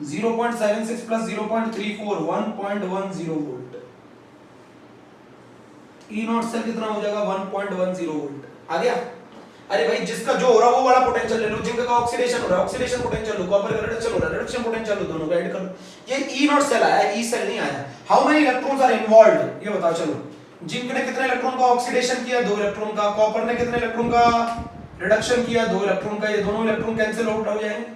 0.76 plus 0.34 1.10 volt. E not cell कितना हो जाएगा? 1.10 वोल्ट। आ गया? अरे भाई जिसका जो हो रहा है वो वाला पोटेंशियल ले लो। जिंक का ऑक्सीडेशन हो रहा है, ऑक्सीडेशन पोटेंशियल लो। कॉपर का रिडक्शन हो रहा है, रिडक्शन पोटेंशियल लो। दोनों को ऐड कर लो। ये ई नॉट सेल आया, ई सेल नहीं आया। How many electrons are involved ये बताओ। चलो, जिंक ने कितने इलेक्ट्रॉन का ऑक्सीडेशन किया? 2 इलेक्ट्रॉन का। कॉपर ने कितने इलेक्ट्रॉन का रिडक्शन किया? 2 इलेक्ट्रॉन का। ये दोनों इलेक्ट्रॉन कैंसिल आउट हो जाएंगे।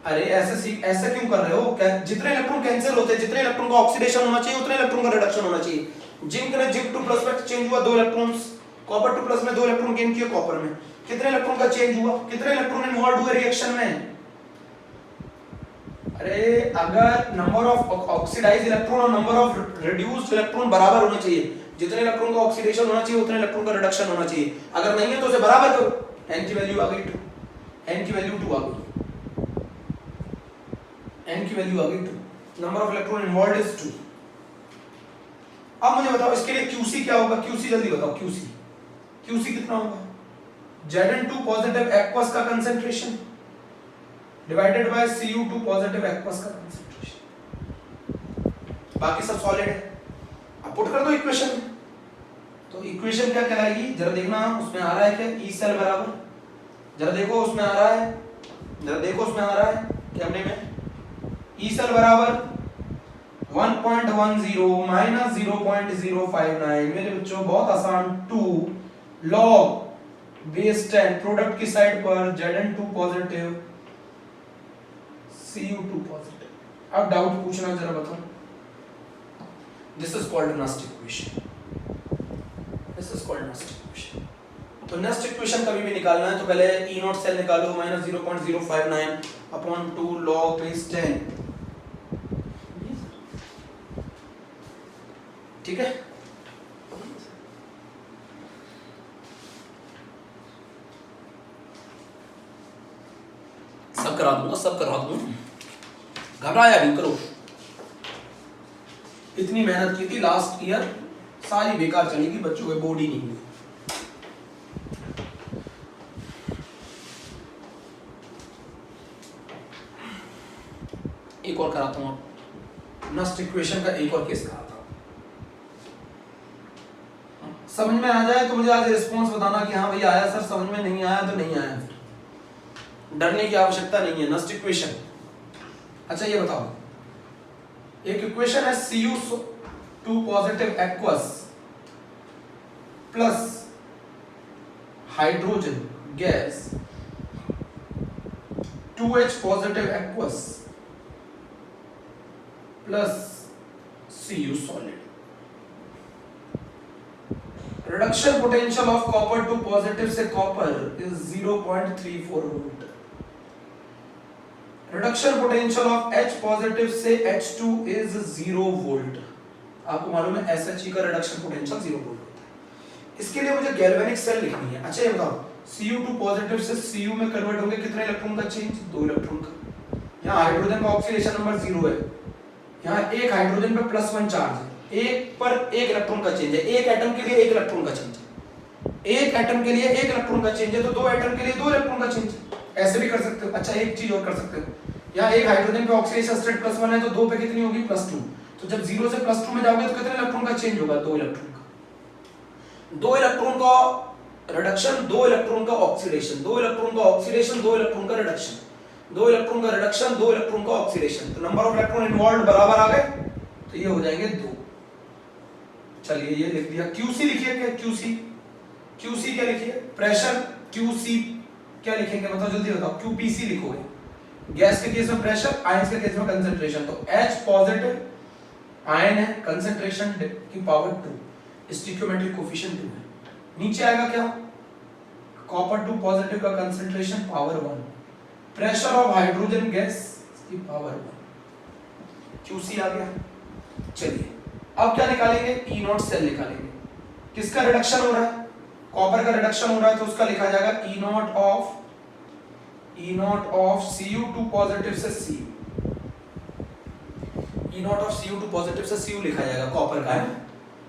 अरे ऐसे क्यों कर रहे हो? जितने इलेक्ट्रॉन कैंसिल होते हैं, जितने इलेक्ट्रॉन का ऑक्सीडेशन होना चाहिए उतने इलेक्ट्रॉन का रिडक्शन होना चाहिए। जिंक ने जिंक 2 प्लस में चेंज हुआ 2 इलेक्ट्रॉन्स, कॉपर 2 प्लस में 2 इलेक्ट्रॉन गेन किए कॉपर में। कितने इलेक्ट्रॉन का चेंज हुआ? कितने इलेक्ट्रॉन इन्वॉल्व हुए रिएक्शन में? अरे अगर नंबर ऑफ ऑक्सीडाइज्ड इलेक्ट्रॉन और नंबर ऑफ रिड्यूस्ड इलेक्ट्रॉन बराबर होने चाहिए। जितने इलेक्ट्रॉन का ऑक्सीडेशन होना चाहिए उतने इलेक्ट्रॉन का रिडक्शन होना चाहिए। अगर नहीं है तो उसे बराबर करो। n की वैल्यू आ गई 2, n की वैल्यू 2 आ गई, n की वैल्यू आ गई 2। Number of electron involved is 2। अब मुझे बताओ इसके लिए QC क्या होगा? QC जल्दी बताओ। QC कितना होगा? Zn2 पॉजिटिव एक्वस का concentration divided by Cu2 positive aqueous का कंसंट्रेशन। बाकी सब सॉलिड है। अब पुट कर दो इक्वेशन में। तो इक्वेशन क्या कहलाएगी? जरा देखना उसमें आ रहा है क्या? ई सेल बराबर, जरा देखो उसमें आ रहा है, जरा देखो उसमें आ रहा है कैमरे में। ई सेल बराबर 1.10 माइनस 0.059। मेरे बच्चों बहुत आसान। 2 log बेस 10 प्रोडक्ट की साइड पर Zn2 पॉजिटिव Cu2 पॉजिटिव। अब डाउट पूछना जरा बताओ। This is called Nernst equation. This is called Nernst equation. तो नस्ट इक्वेशन कभी भी निकालना है तो पहले E नॉट सेल निकालो माइनस 0.059 अपॉन 2 log बेस 10। ठीक है? सब करा दूंगा, सब करवा दूंगा, घबराया नहीं करो। इतनी मेहनत की थी लास्ट ईयर, सारी बेकार चलेगी, बच्चों के बोर्ड ही नहीं हुई। एक और कराता हूँ आपको, नस्ट इक्वेशन का एक और केस कराता हूँ। समझ में आ जाए तो मुझे आज रिस्पॉन्स बताना कि हाँ भैया आया सर, समझ में नहीं आया तो नहीं आया, फिर डरने की आवश्यकता नहीं है। नस्ट इक्वेशन, अच्छा ये बताओ, एक इक्वेशन है Cu2 positive aqueous plus hydrogen gas 2H positive aqueous plus Cu solid. Reduction potential of copper two positive से copper is 0.34 volt. Reduction potential of H positive से H2 इज 0 वोल्ट। आपको मालूम है SHE का रिडक्शन पोटेंशियल 0 वोल्ट होता है। इसके लिए मुझे गैल्वेनिक सेल लिखनी है। अच्छा ये बताओ, Cu2 पॉजिटिव से Cu में कन्वर्ट होंगे कितने इलेक्ट्रॉन का चेंज? 2 इलेक्ट्रॉन का। यहाँ हाइड्रोजन का ऑक्सीडेशन नंबर 0 है, यहाँ एक हाइड्रोजन पे +1 चार्ज है, एक पर एक इलेक्ट्रॉन का चेंज है, एक एटम के लिए एक इलेक्ट्रॉन का चेंज है, एक एटम के लिए एक इलेक्ट्रॉन का चेंज है, तो 2 एटम के लिए 2 इलेक्ट्रॉन का चेंज है। ऐसे भी कर सकते हो। अच्छा एक चीज और कर सकते हो, यहाँ एक हाइड्रोजन पे ऑक्सीडेशन स्टेट +1 है तो 2 पे कितनी होगी? +2। तो जब 0 से +2 में जाओगे तो कितने इलेक्ट्रॉन का चेंज होगा? 2 इलेक्ट्रॉन का। 2 इलेक्ट्रॉन का रिडक्शन, 2 इलेक्ट्रॉन का ऑक्सीडेशन, 2 इलेक्ट्रॉन का ऑक्सीडेशन, 2 इलेक्ट्रॉन का रिडक्शन, 2 इलेक्ट्रॉन का रिडक्शन, 2 इलेक्ट्रॉन का ऑक्सीडेशन। तो नंबर ऑफ इलेक्ट्रॉन इन्वॉल्वड बराबर आ गए, तो ये हो जाएंगे 2। चलिए ये लिख दिया। QC लिखिए क्या? QC क्या लिखिए? प्रेशर। QC क्या लिखेंगे बताओ, जल्दी बताओ। QPC लिखोगे। गैस के केस में प्रेशर, आयंस के केस में कंसंट्रेशन। तो H पॉजिटिव आयन है, कंसंट्रेशन की पावर 2, स्टिकियोमेट्रिक कोफिशिएंट 2 है। नीचे आएगा क्या? कॉपर 2 पॉजिटिव का concentration power 1, pressure of hydrogen gas की पावर 1। QC आ गया। चलिए अब क्या निकालेंगे? E0 सेल निकालेंगे। किसका रिडक्शन हो रहा है? कॉपर का रिडक्शन हो रहा है, तो उसका लिखा जाएगा E0 ऑफ Cu2 पॉजिटिव से Cu। E0 of Cu2 positive से Cu लिखा जाएगा, कॉपर का है।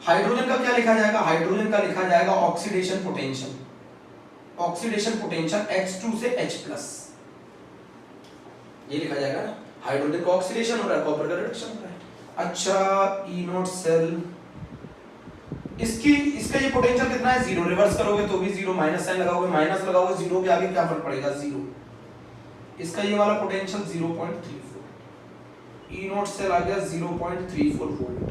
हाइड्रोजन का क्या लिखा जाएगा? हाइड्रोजन का लिखा जाएगा oxidation potential, oxidation potential H2 से H+, ये लिखा जाएगा ना। हाइड्रोजन का ऑक्सीडेशन हो रहा है, कॉपर का रिडक्शन हो रहा है। अच्छा E0 सेल, इसका ये पोटेंशियल कितना है? 0। रिवर्स करोगे तो भी 0, माइनस साइन लगाओगे, माइनस लगाओगे, 0 के आगे क्या फर्क पड़ेगा? 0। इसका ये वाला पोटेंशियल 0.34, E0 सेल आ गया 0.34 वोल्ट।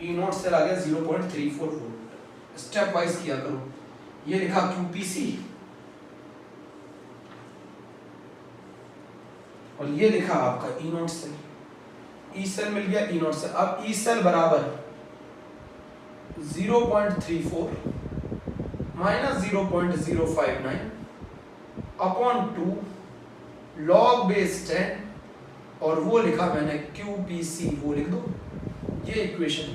E0 सेल आ गया 0.34 वोल्ट। स्टेप वाइज किया करो। ये लिखा QPC और ये लिखा आपका E0 सेल। E सेल मिल गया, E0 सेल। अब E सेल बराबर 0.34 माइनस 0.059 अपॉन 2 log बेस 10 और वो लिखा मैंने QPC, वो लिख दो। ये इक्वेशन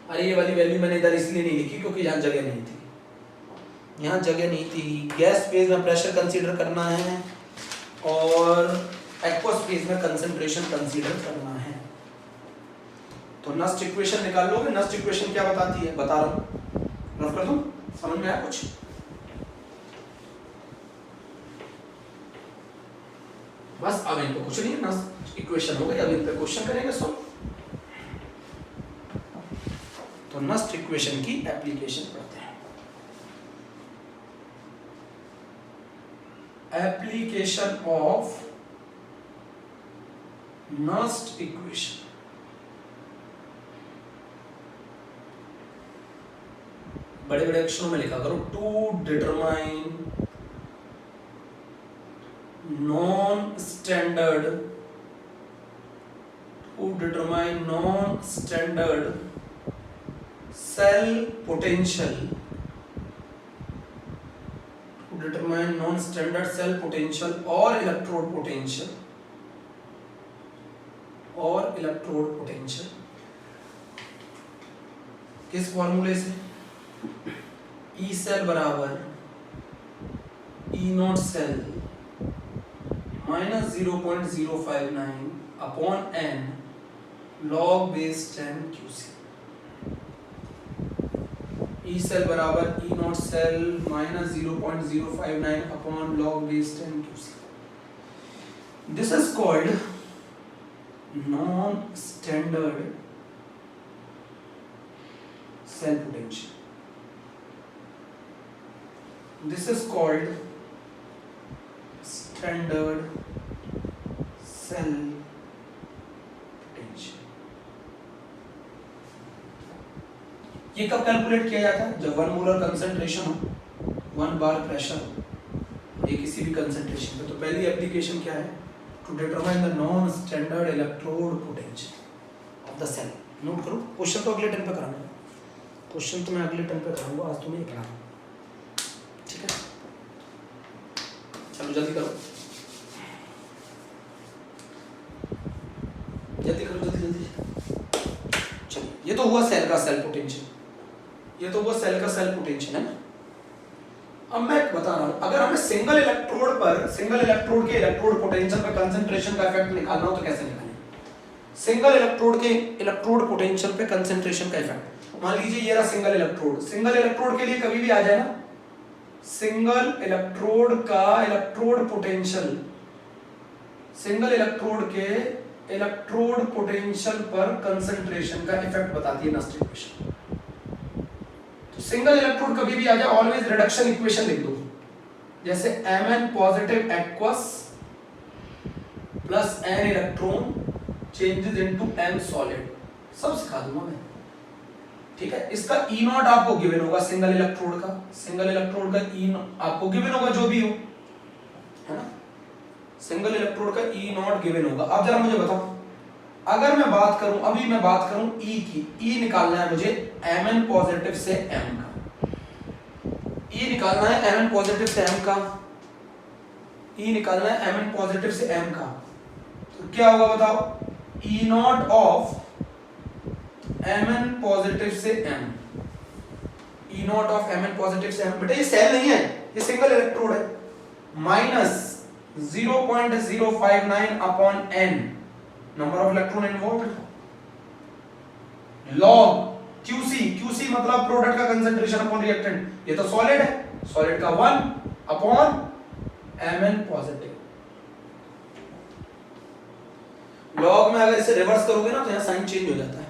अरे ये वाली वैल्यू मैंने इधर इसलिए नहीं लिखी क्योंकि यहाँ जगह नहीं थी, यहाँ जगह नहीं थी। गैस फेज में प्रेशर कंसीडर करना है और एक्वस फेज में कंसंट्रेशन कंसीडर करना है। तो नस्ट इक्वेशन निकाल लोगे। नस्ट इक्वेशन क्या बताती है? बता रहा हूं, रफ कर दूं, समझ में आया कुछ? बस अब इनको कुछ नहीं, नस्ट इक्वेशन हो गई, अब इन पे क्वेश्चन करेंगे सॉल्व। तो नस्ट इक्वेशन की एप्लीकेशन पढ़ते हैं। Application of Nernst equation. बड़े बड़े अक्षरों में लिखा करो। To determine non standard cell potential, to determine non standard cell potential और इलेक्ट्रोड पोटेंशियल किस फॉर्मूले से? E सेल बराबर E0 cell minus 0.059 upon n log base 10 QC। E cell बराबर E not cell minus 0.059 upon log base 10 QC. This is called non standard cell potential. This is called standard cell potential. ये कब कैलकुलेट किया जाता है? जब 1 मोलर कंसंट्रेशन हो, 1 बार प्रेशर हो, ये किसी भी कंसंट्रेशन पे। तो पहली एप्लीकेशन क्या है? To determine the non standard electrode potential of the cell. Note करो, क्वेश्चन तो अगले टर्म पे कराना है, क्वेश्चन तो मैं अगले टर्म पे कराऊंगा, आज तुम्हें पढ़ा। ठीक है, चलो जल्दी करो, जल्दी करो, जल्दी जल्दी। चलो, ये तो हुआ सेल का सेल पोटेंशियल, ये तो हुआ सेल का सेल पोटेंशियल है ना। अब मैं बता रहा हूं, अगर हमें सिंगल इलेक्ट्रोड पर, सिंगल इलेक्ट्रोड के इलेक्ट्रोड पोटेंशियल पर कंसंट्रेशन का इफेक्ट निकालना हो तो कैसे निकालें? सिंगल इलेक्ट्रोड के इलेक्ट्रोड पोटेंशियल पे कंसंट्रेशन का इफेक्ट। मान लीजिए ये रहा सिंगल इलेक्ट्रोड, सिंगल इलेक्ट्रोड के लिए कभी भी आ जाए ना, सिंगल इलेक्ट्रोड का इलेक्ट्रोड पोटेंशियल, सिंगल इलेक्ट्रोड के इलेक्ट्रोड पोटेंशियल पर कंसंट्रेशन का इफेक्ट बताती है नस्ट इक्वेशन। तो सिंगल इलेक्ट्रोड कभी भी आ जाए, ऑलवेज रिडक्शन इक्वेशन लिख दो, जैसे Mn positive aqueous plus n electron changes into m solid, सब सिखा दूंगा मैं। ठीक है, इसका E नॉट आपको गिवन होगा, सिंगल इलेक्ट्रोड का, सिंगल इलेक्ट्रोड का E आपको गिवन होगा, जो भी हो, है ना, सिंगल इलेक्ट्रोड का E नॉट गिवन होगा। अब जरा मुझे बताओ, अगर मैं बात करूं, अभी मैं बात करूं E की, E निकालना है मुझे Mn पॉजिटिव से M का, E निकालना है Mn पॉजिटिव से M का, E निकालना है Mn पॉजिटिव से M का, तो क्या होगा बताओ? E naught of Mn positive से M, E naught of Mn positive से M, बेटा ये सेल नहीं है, ये सिंगल इलेक्ट्रोड है, minus 0.059 upon n number of electron involved, log QC, QC मतलब प्रोडक्ट का कंसंट्रेशन अपॉन रिएक्टेंट, ये तो सॉलिड है, सॉलिड का 1 अपॉन Mn पॉजिटिव। लॉग में अगर इसे रिवर्स करोगे ना तो यहाँ साइन चेंज हो जाता है,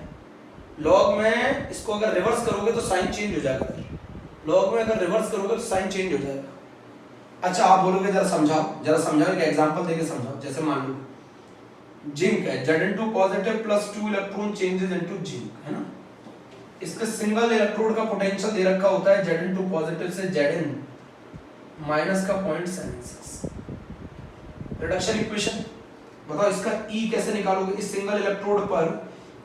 लॉग में इसको अगर रिवर्स करोगे तो साइन चेंज हो जाएगा, लॉग में अगर रिवर्स करोगे तो साइन चेंज हो जाएगा। अच्छा आप बोलोगे जरा समझाओ एक एग्जांपल देके समझाओ। जैसे मान लो जिंक है, Zn2 positive plus 2 electron changes into zinc, है ना, इसका सिंगल इलेक्ट्रोड का पोटेंशियल दे रखा होता है Zn2 पॉजिटिव से Zn माइनस का 0.76। रिडक्शन इक्वेशन बताओ, इसका E कैसे निकालोगे? इस सिंगल इलेक्ट्रोड पर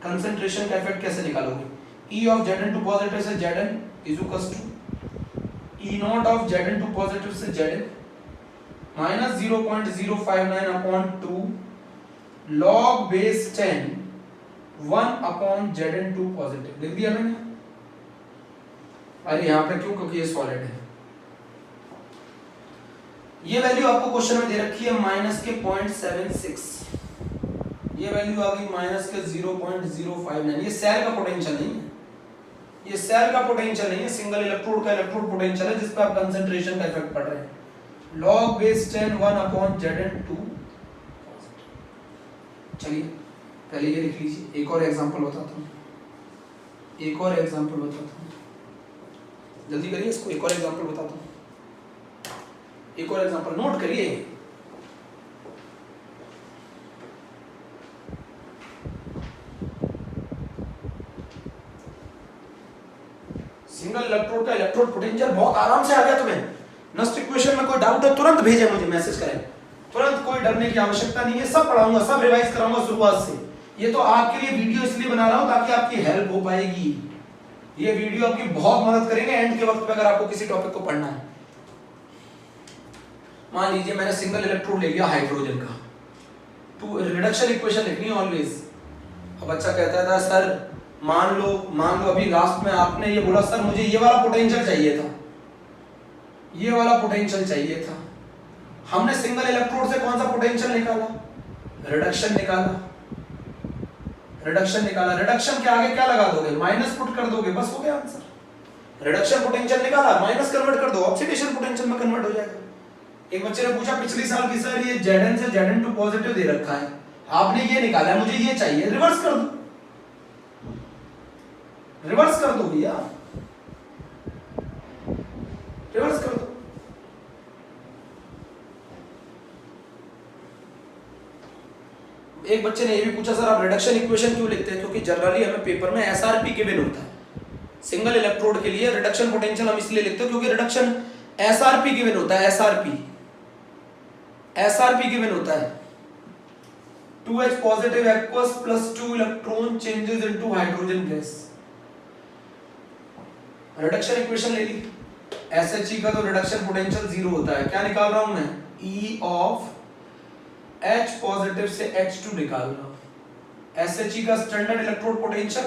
कंसंट्रेशन का इफेक्ट कैसे निकालोगे? E ऑफ Zn2 पॉजिटिव से Zn is equals to E naught of Zn2 positive से Zn minus 0.059 upon 2 log base 10 1 upon Zn2 positive. लिख दिया मैंने। अरे यहाँ पे क्यों? क्योंकि ये सॉलिड है। ये वैल्यू आपको क्वेश्चन में दे रखी है माइनस के 0.76, ये वैल्यू आ गई माइनस के 0.059। ये सेल का पोटेंशियल नहीं है, ये सेल का पोटेंशियल नहीं है, सिंगल इलेक्ट्रोड का इलेक्ट्रोड पोटेंशियल है जिस पे आप कंसंट्रेशन का इफेक्ट पड़ रहे हैं। log base 10 1 upon Zn2। चलिए पहले ये लिख लीजिए, एक और एग्जांपल बताता हूँ, एक और एग्जांपल बताता हूँ, जल्दी करिए इसको, एक और एग्जांपल बताता हूँ, एक और एग्जांपल नोट करिए। सिंगल इलेक्ट्रोड का इलेक्ट्रोड पोटेंशियल बहुत आराम से आ गया तुम्हें। नस्ट इक्वेशन में कोई डाउट है तुरंत भेजें मुझे, मैसेज करें, तुरंत, कोई डरने की आवश्यकता नहीं है, सब पढ़ाऊंगा, सब रिवाइज कराऊंगा शुरुआत से। ये तो आपके लिए वीडियो इसलिए बना रहा हूं ताकि आपकी हेल्प हो पाएगी, ये वीडियो आपकी बहुत मदद करेंगे एंड के वक्त पे अगर आपको किसी टॉपिक को पढ़ना है। मान लीजिए मैंने सिंगल इलेक्ट्रोड ले लिया हाइड्रोजन का, तो रिडक्शन इक्वेशन लिखनी है ऑलवेज। अब बच्चा कहता था सर मान लो अभी लास्ट में आपने ये बोला सर मुझे ये वाला पोटेंशियल चाहिए था, ये वाला पोटेंशियल चाहिए था, हमने सिंगल इलेक्ट्रोड से कौन सा पोटेंशियल निकाला? रिडक्शन निकाला, रिडक्शन निकाला, रिडक्शन के आगे क्या लगा दोगे? माइनस पुट कर दोगे, बस हो गया आंसर। रिडक्शन पोटेंशियल निकाला, माइनस कन्वर्ट कर दो, ऑक्सीडेशन पोटेंशियल में कन्वर्ट हो जाएगा। एक बच्चे ने पूछा पिछली साल की सर ये Zn से Zn2 पॉजिटिव दे रखा है, आपने ये निकाला है, मुझे ये चाहिए, रिवर्स कर दो, रिवर्स कर दो भैया, रिवर्स कर दो। एक बच्चे ने ये भी पूछा सर आप रिडक्शन इक्वेशन क्यों लिखते हैं, क्योंकि जनरली हमें पेपर में एसआरपी गिवन होता है, सिंगल इलेक्ट्रोड के लिए रिडक्शन पोटेंशियल हम इसलिए लिखते हैं क्योंकि रिडक्शन एसआरपी गिवन होता है, एसआरपी गिवन होता है 2H positive aqueous plus 2 electron changes into hydrogen gas. Reduction equation ले ली, SHE का तो रिडक्शन पोटेंशियल 0 होता है, क्या निकाल रहा हूं मैं, E ऑफ H पॉजिटिव से H2 निकाल रहा हूं। SHE का स्टैंडर्ड इलेक्ट्रोड पोटेंशियल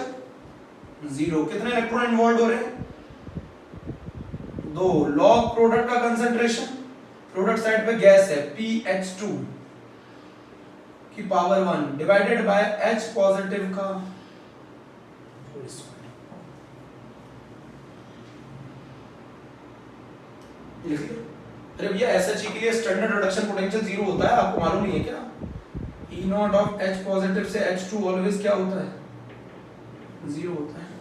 0, कितने इलेक्ट्रॉन इन्वॉल्व हो रहे हैं, 2, लॉग प्रोडक्ट का कंसंट्रेशन, प्रोडक्ट साइड पे गैस है PH2 की power 1 divided by H positive का लिख लो। अरे भैया SHE के लिए स्टैंडर्ड रिडक्शन पोटेंशियल 0 होता है, आपको मालूम नहीं है क्या, E naught of H positive से H2 ऑलवेज क्या होता है, 0 होता है।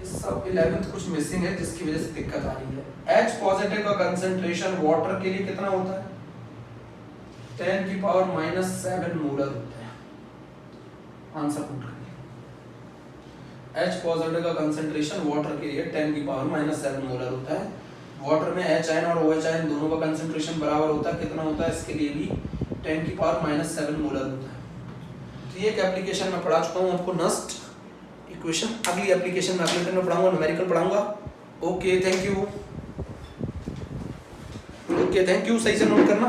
सब 11th कुछ मिसिंग है जिसकी वजह से दिक्कत आ रही है। H पॉजिटिव का कंसंट्रेशन वाटर के लिए कितना होता है, 10 की पावर -7 मोलर होता है। आंसर पुट करिए, H पॉजिटिव का कंसंट्रेशन वाटर के लिए 10 की पावर -7 मोलर होता है। वाटर में H आयन और OH आयन दोनों का कंसंट्रेशन बराबर होता है, कितना होता है, इसके लिए भी 10 की पावर -7 मोलर होता है। तो ये एक एप्लीकेशन में पढ़ा चुका हूँ आपको, नस्ट इक्वेशन। अगली एप्लीकेशन में अगले दिन में पढ़ाऊंगा, न्यूमेरिकल पढ़ाऊंगा। Okay thank you, okay thank you, सही से नोट करना।